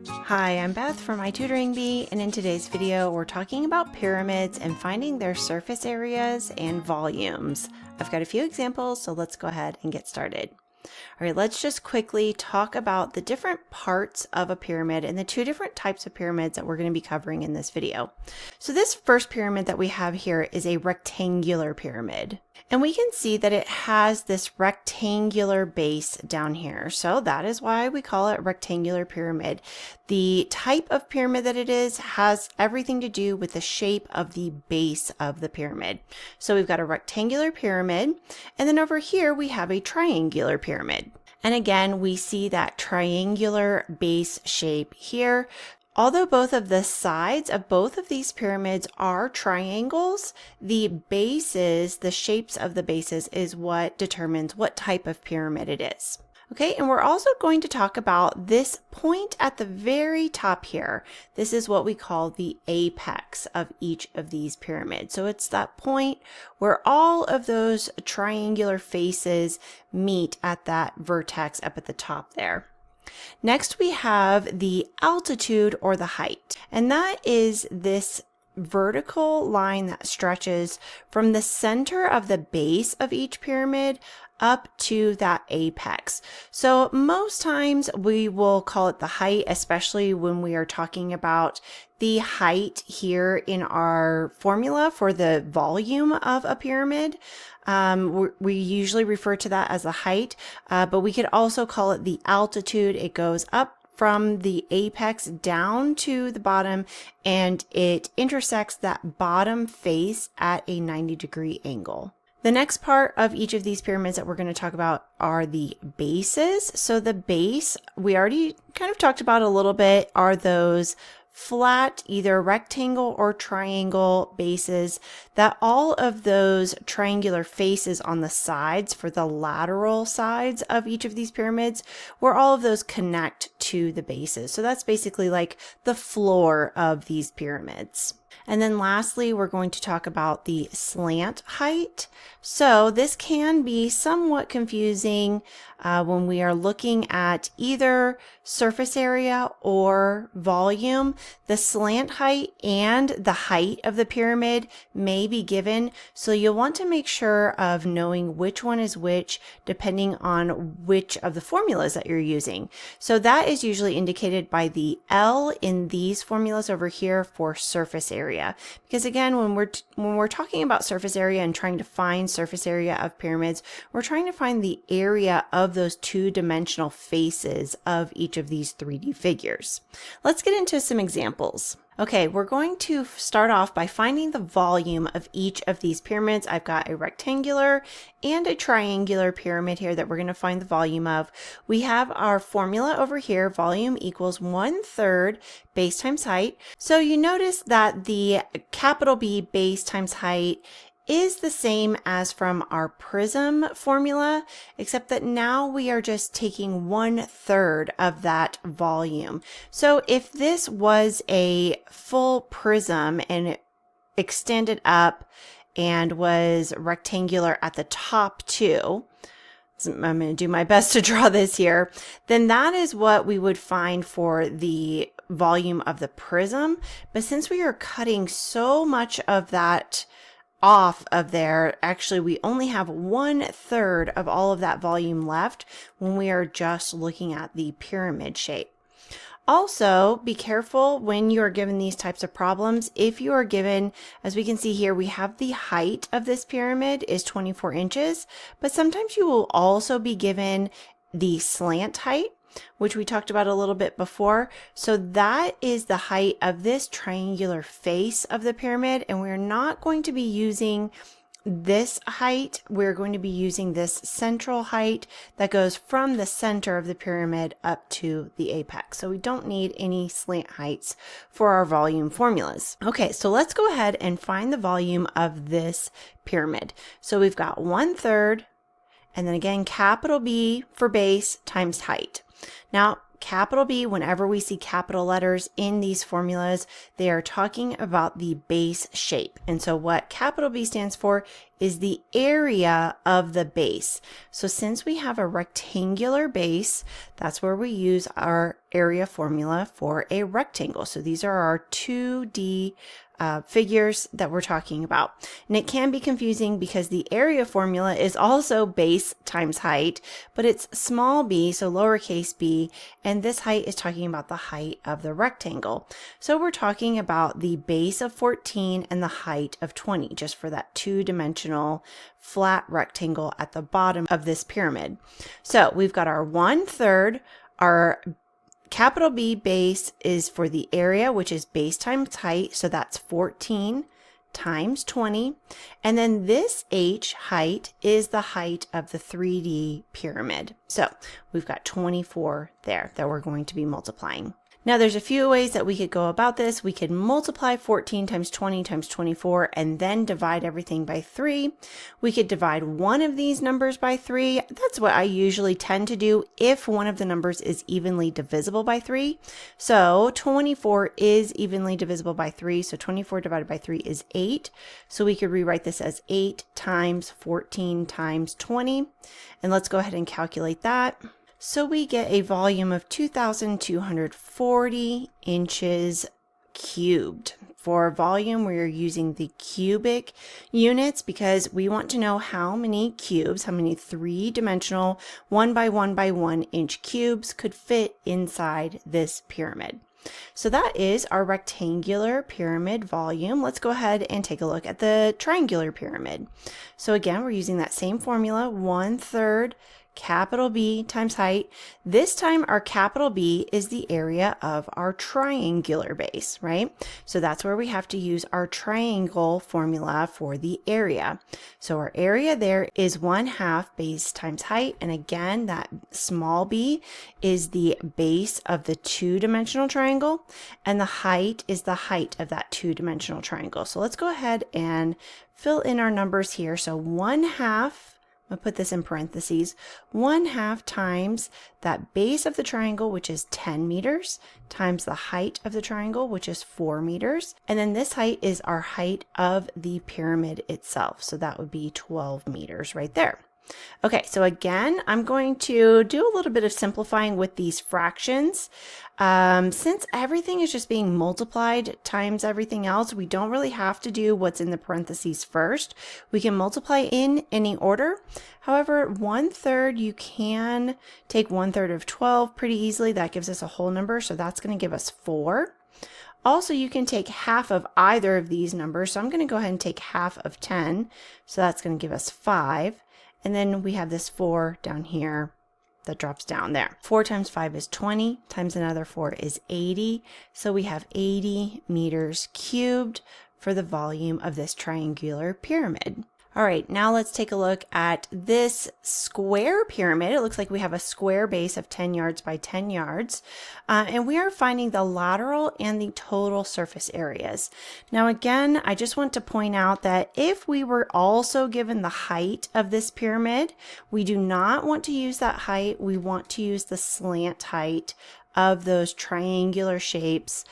Hi, I'm Beth from My Tutoring Bee, and in today's video we're talking about pyramids and finding their surface areas and volumes. I've got a few examples, so let's go ahead and get started. All right, let's just quickly talk about the different parts of a pyramid and the two different types of pyramids that we're going to be covering in this video. So this first pyramid that we have here is a rectangular pyramid. And we can see that it has this rectangular base down here. So that is why we call it a rectangular pyramid. The type of pyramid that it is has everything to do with the shape of the base of the pyramid. So we've got a rectangular pyramid, and then over here we have a triangular pyramid. And again, we see that triangular base shape here. Although both of the sides of both of these pyramids are triangles, the bases, the shapes of the bases is what determines what type of pyramid it is. Okay, and we're also going to talk about this point at the very top here. This is what we call the apex of each of these pyramids. So it's that point where all of those triangular faces meet at that vertex up at the top there. Next, we have the altitude or the height, and that is this vertical line that stretches from the center of the base of each pyramid up to that apex. So most times we will call it the height, especially when we are talking about the height here in our formula for the volume of a pyramid. We usually refer to that as the height, but we could also call it the altitude. It goes up from the apex down to the bottom, and it intersects that bottom face at a 90-degree angle. The next part of each of these pyramids that we're going to talk about are the bases. So the base, we already kind of talked about a little bit, are those flat, either rectangle or triangle bases that all of those triangular faces on the sides for the lateral sides of each of these pyramids, where all of those connect to the bases. So that's basically like the floor of these pyramids. And then lastly, we're going to talk about the slant height. So this can be somewhat confusing when we are looking at either surface area or volume. The slant height and the height of the pyramid may be given, so you'll want to make sure of knowing which one is which depending on which of the formulas that you're using. So that is usually indicated by the L in these formulas over here for surface area. Because again, when we're talking about surface area and trying to find surface area of pyramids, we're trying to find the area of those two-dimensional faces of each of these 3D figures. Let's get into some examples. Okay, we're going to start off by finding the volume of each of these pyramids. I've got a rectangular and a triangular pyramid here that we're going to find the volume of. We have our formula over here, volume equals 1/3 base times height. So you notice that the capital B base times height is the same as from our prism formula, except that now we are just taking 1/3 of that volume. So if this was a full prism and it extended up and was rectangular at the top too, I'm going to do my best to draw this here, then that is what we would find for the volume of the prism. But since we are cutting so much of that off of there, actually we only have 1/3 of all of that volume left when we are just looking at the pyramid shape. Also, be careful when you are given these types of problems. If you are given, as we can see here, we have the height of this pyramid is 24 inches, but sometimes you will also be given the slant height, which we talked about a little bit before. So that is the height of this triangular face of the pyramid, and we're not going to be using this height. We're going to be using this central height that goes from the center of the pyramid up to the apex. So we don't need any slant heights for our volume formulas. Okay, so let's go ahead and find the volume of this pyramid. So we've got 1/3, and then again, capital B for base times height. Now, capital B, whenever we see capital letters in these formulas, they are talking about the base shape. And so what capital B stands for is the area of the base. So since we have a rectangular base, that's where we use our area formula for a rectangle. So these are our 2D figures that we're talking about. And it can be confusing because the area formula is also base times height, but it's small b, so lowercase b, and this height is talking about the height of the rectangle. So we're talking about the base of 14 and the height of 20, just for that two-dimensional flat rectangle at the bottom of this pyramid. So we've got our 1/3, our capital B base is for the area, which is base times height, so that's 14 times 20. And then this H height is the height of the 3D pyramid. So we've got 24 there that we're going to be multiplying. Now there's a few ways that we could go about this. We could multiply 14 times 20 times 24 and then divide everything by 3. We could divide one of these numbers by 3. That's what I usually tend to do if one of the numbers is evenly divisible by 3. So 24 is evenly divisible by 3. So 24 divided by 3 is 8. So we could rewrite this as 8 times 14 times 20. And let's go ahead and calculate that. So we get a volume of 2,240 inches cubed. For volume, we're using the cubic units because we want to know how many cubes, how many three-dimensional 1 by 1 by 1 inch cubes could fit inside this pyramid. So that is our rectangular pyramid volume. Let's go ahead and take a look at the triangular pyramid. So again, we're using that same formula, 1/3 capital B times height. This time our capital B is the area of our triangular base, right? So that's where we have to use our triangle formula for the area. So our area there is 1/2 base times height. And again, that small b is the base of the two-dimensional triangle, and the height is the height of that two-dimensional triangle. So let's go ahead and fill in our numbers here. So 1/2, I'll put this in parentheses, 1/2 times that base of the triangle, which is 10 meters, times the height of the triangle, which is 4 meters. And then this height is our height of the pyramid itself. So that would be 12 meters right there. Okay, so again, I'm going to do a little bit of simplifying with these fractions. Since everything is just being multiplied times everything else, we don't really have to do what's in the parentheses first. We can multiply in any order. However, 1/3, you can take 1/3 of 12 pretty easily. That gives us a whole number, so that's going to give us 4. Also, you can take half of either of these numbers. So I'm going to go ahead and take half of 10. So that's going to give us 5. And then we have this 4 down here that drops down there. 4 times 5 is 20, times another 4 is 80. So we have 80 meters cubed for the volume of this triangular pyramid. All right, now let's take a look at this square pyramid. It looks like we have a square base of 10 yards by 10 yards. And we are finding the lateral and the total surface areas. Now again, I just want to point out that if we were also given the height of this pyramid, we do not want to use that height. We want to use the slant height of those triangular shapes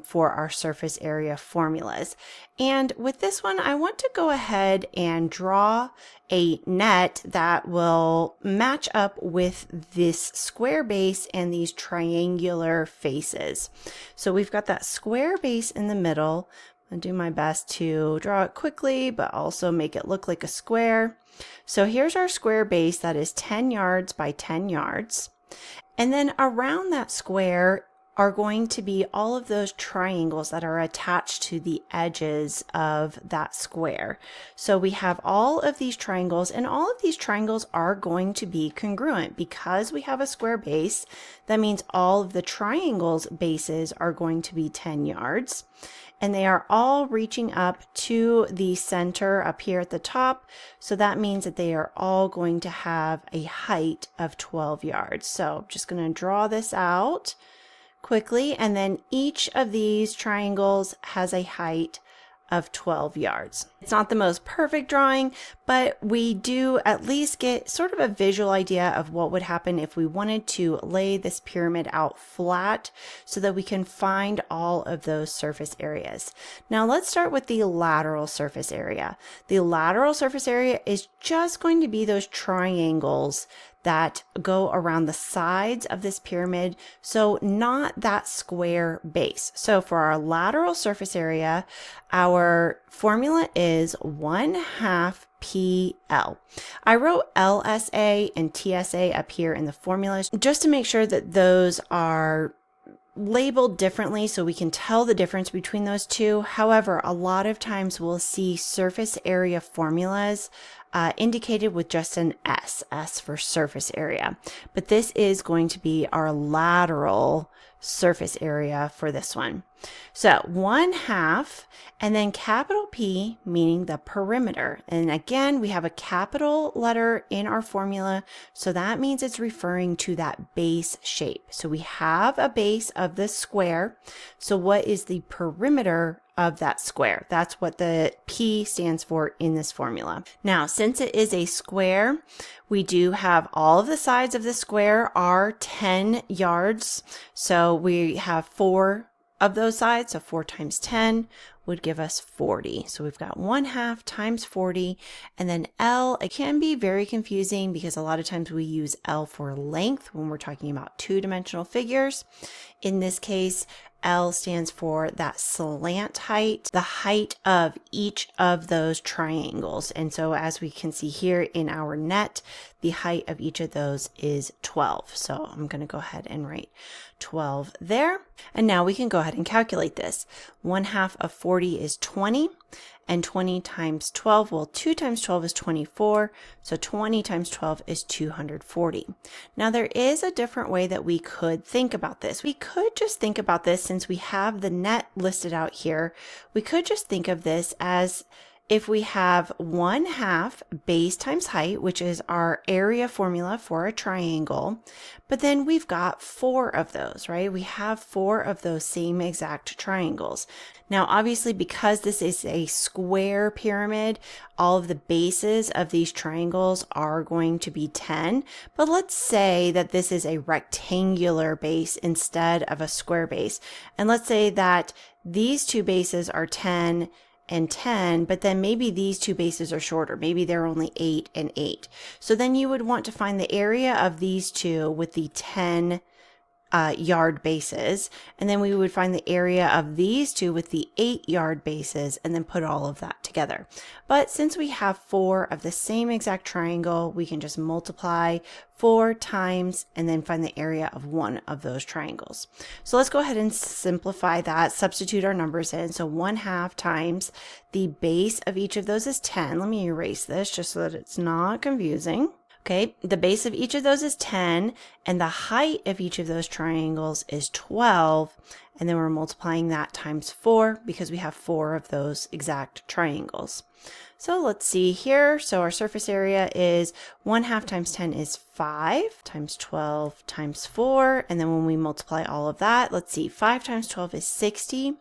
for our surface area formulas. And with this one, I want to go ahead and draw a net that will match up with this square base and these triangular faces. So we've got that square base in the middle. I'll do my best to draw it quickly, but also make it look like a square. So here's our square base that is 10 yards by 10 yards. And then around that square are going to be all of those triangles that are attached to the edges of that square. So we have all of these triangles, and all of these triangles are going to be congruent because we have a square base. That means all of the triangles' bases are going to be 10 yards. And they are all reaching up to the center up here at the top. So that means that they are all going to have a height of 12 yards. So I'm just going to draw this out quickly, and then each of these triangles has a height of 12 yards. It's not the most perfect drawing, but we do at least get sort of a visual idea of what would happen if we wanted to lay this pyramid out flat so that we can find all of those surface areas. Now let's start with the lateral surface area. The lateral surface area is just going to be those triangles that go around the sides of this pyramid, so not that square base. So for our lateral surface area, our formula is 1/2 PL. I wrote LSA and TSA up here in the formulas just to make sure that those are labeled differently so we can tell the difference between those two. However, a lot of times we'll see surface area formulas indicated with just an S for surface area. But this is going to be our lateral surface area for this one. So 1/2 and then capital P, meaning the perimeter. And again, we have a capital letter in our formula, so that means it's referring to that base shape. So we have a base of this square. So what is the perimeter of that square? That's what the P stands for in this formula. Now, since it is a square, we do have all of the sides of the square are 10 yards. So we have 4 of those sides, so 4 times 10 would give us 40. So we've got 1/2 times 40, and then L, it can be very confusing because a lot of times we use L for length when we're talking about two-dimensional figures. In this case, L stands for that slant height, the height of each of those triangles. And so as we can see here in our net, the height of each of those is 12. So I'm going to go ahead and write 12 there. And now we can go ahead and calculate this. 1/2 of 40 is 20. And 20 times 12, well, 2 times 12 is 24. So 20 times 12 is 240. Now there is a different way that we could think about this. We could just think about this, since we have the net listed out here, we could just think of this as if we have 1/2 base times height, which is our area formula for a triangle, but then we've got 4 of those, right? We have 4 of those same exact triangles. Now, obviously, because this is a square pyramid, all of the bases of these triangles are going to be 10, but let's say that this is a rectangular base instead of a square base. And let's say that these two bases are 10 and 10, but then maybe these two bases are shorter. Maybe they're only 8 and 8. So then you would want to find the area of these two with the 10 yard bases, and then we would find the area of these two with the 8 yard bases, and then put all of that together. But since we have 4 of the same exact triangle, we can just multiply 4 times and then find the area of one of those triangles. So let's go ahead and simplify that, substitute our numbers in. So 1/2 times the base of each of those is 10. Let me erase this just so that it's not confusing. Okay, the base of each of those is 10, and the height of each of those triangles is 12, and then we're multiplying that times 4 because we have 4 of those exact triangles. So let's see here. So our surface area is 1/2 times 10 is 5 times 12 times 4, and then when we multiply all of that, let's see, 5 times 12 is 60.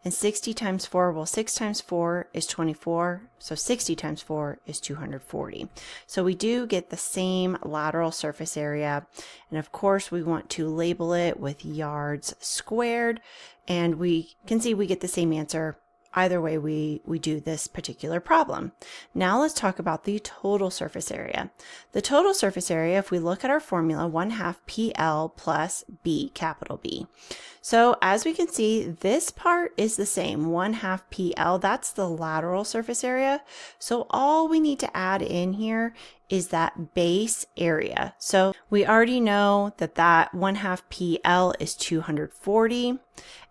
And 60 times 4, well, 6 times 4 is 24, so 60 times 4 is 240. So we do get the same lateral surface area, and of course we want to label it with yards squared, and we can see we get the same answer either way we do this particular problem. Now let's talk about the total surface area. The total surface area, if we look at our formula, 1/2 PL plus B, capital B. So as we can see, this part is the same, 1/2 PL, that's the lateral surface area. So all we need to add in here is that base area. So we already know that that 1/2 PL is 240.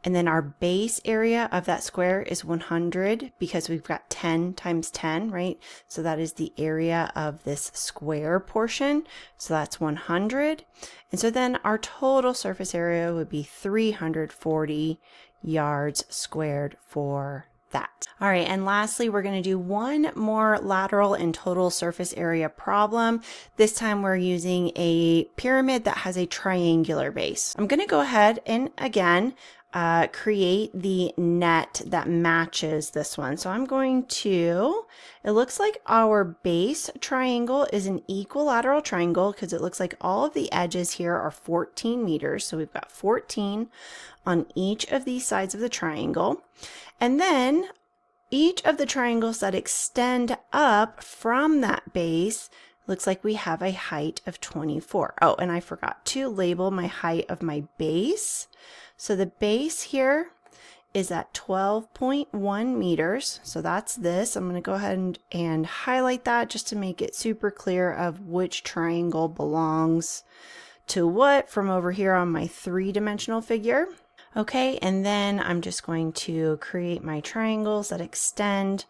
And then our base area of that square is 100 because we've got 10 times 10, right? So that is the area of this square portion. So that's 100. And so then our total surface area would be 340 yards squared for that. All right, and lastly, we're going to do one more lateral and total surface area problem. This time we're using a pyramid that has a triangular base. I'm going to go ahead and again, create the net that matches this one. So I'm going to, it looks like our base triangle is an equilateral triangle because it looks like all of the edges here are 14 meters. So we've got 14 on each of these sides of the triangle. And then each of the triangles that extend up from that base looks like we have a height of 24. Oh, and I forgot to label my height of my base. So the base here is at 12.1 meters. So that's this. I'm going to go ahead and highlight that just to make it super clear of which triangle belongs to what from over here on my three-dimensional figure. Okay, and then I'm just going to create my triangles that extend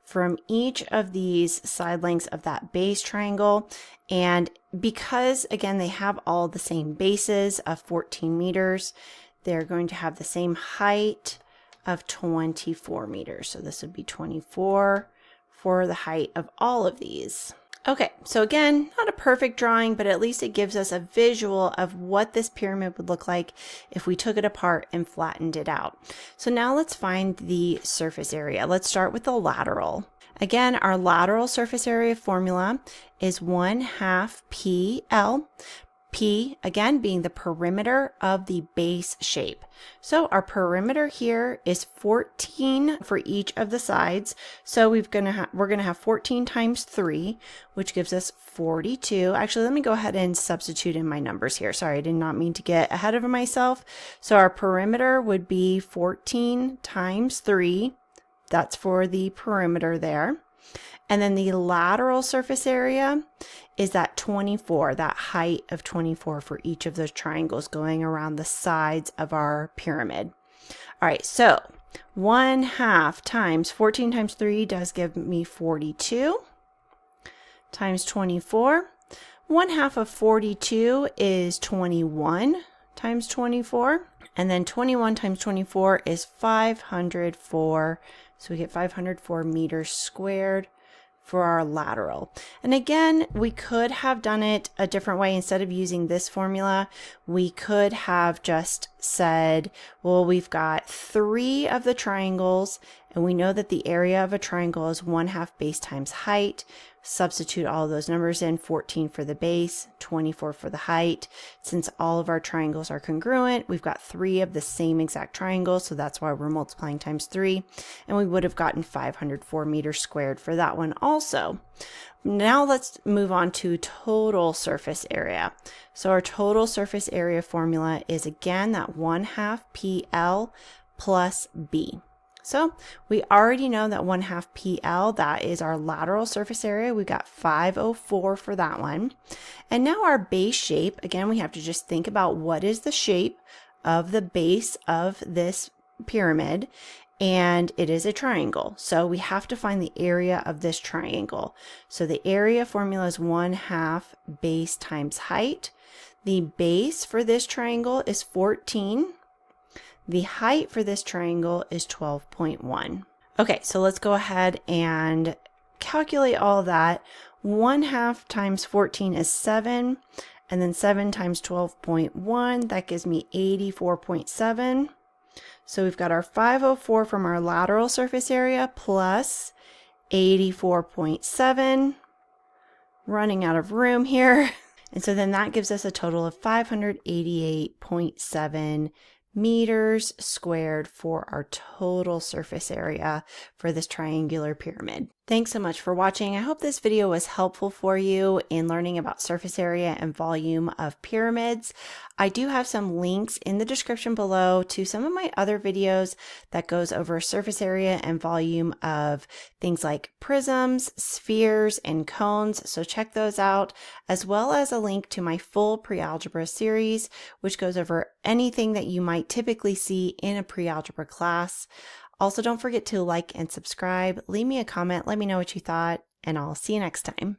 from each of these side lengths of that base triangle. And because, again, they have all the same bases of 14 meters, they're going to have the same height of 24 meters. So this would be 24 for the height of all of these. Okay, so again, not a perfect drawing, but at least it gives us a visual of what this pyramid would look like if we took it apart and flattened it out. So now let's find the surface area. Let's start with the lateral. Again, our lateral surface area formula is 1/2 PL. P, again, being the perimeter of the base shape. So our perimeter here is 14 for each of the sides. So we're going to have 14 times 3, which gives us 42. Actually, let me go ahead and substitute in my numbers here. Sorry, I did not mean to get ahead of myself. So our perimeter would be 14 times 3. That's for the perimeter there. And then the lateral surface area is that 24, that height of 24 for each of those triangles going around the sides of our pyramid. All right, so 1/2 times 14 times 3 does give me 42 times 24. 1/2 of 42 is 21 times 24. And then 21 times 24 is 504. So we get 504 meters squared for our lateral. And again, we could have done it a different way. Instead of using this formula, we could have just said, well, we've got 3 of the triangles, and we know that the area of a triangle is 1/2 base times height. Substitute all of those numbers in, 14 for the base, 24 for the height. Since all of our triangles are congruent, we've got 3 of the same exact triangles, so that's why we're multiplying times 3, and we would have gotten 504 meters squared for that one also. Now let's move on to total surface area. So our total surface area formula is again that 1/2 PL plus B. So we already know that 1/2 PL, that is our lateral surface area. We got 504 for that one. And now our base shape, again, we have to just think about what is the shape of the base of this pyramid. And it is a triangle. So we have to find the area of this triangle. So the area formula is 1/2 base times height. The base for this triangle is 14. The height for this triangle is 12.1. Okay, so let's go ahead and calculate all that. 1/2 times 14 is 7, and then 7 times 12.1, that gives me 84.7. So we've got our 504 from our lateral surface area plus 84.7. Running out of room here. And so then that gives us a total of 588.7 meters squared for our total surface area for this triangular pyramid. Thanks so much for watching. I hope this video was helpful for you in learning about surface area and volume of pyramids. I do have some links in the description below to some of my other videos that goes over surface area and volume of things like prisms, spheres, and cones. So check those out, as well as a link to my full pre-algebra series, which goes over anything that you might typically see in a pre-algebra class. Also, don't forget to like and subscribe. Leave me a comment. Let me know what you thought, and I'll see you next time.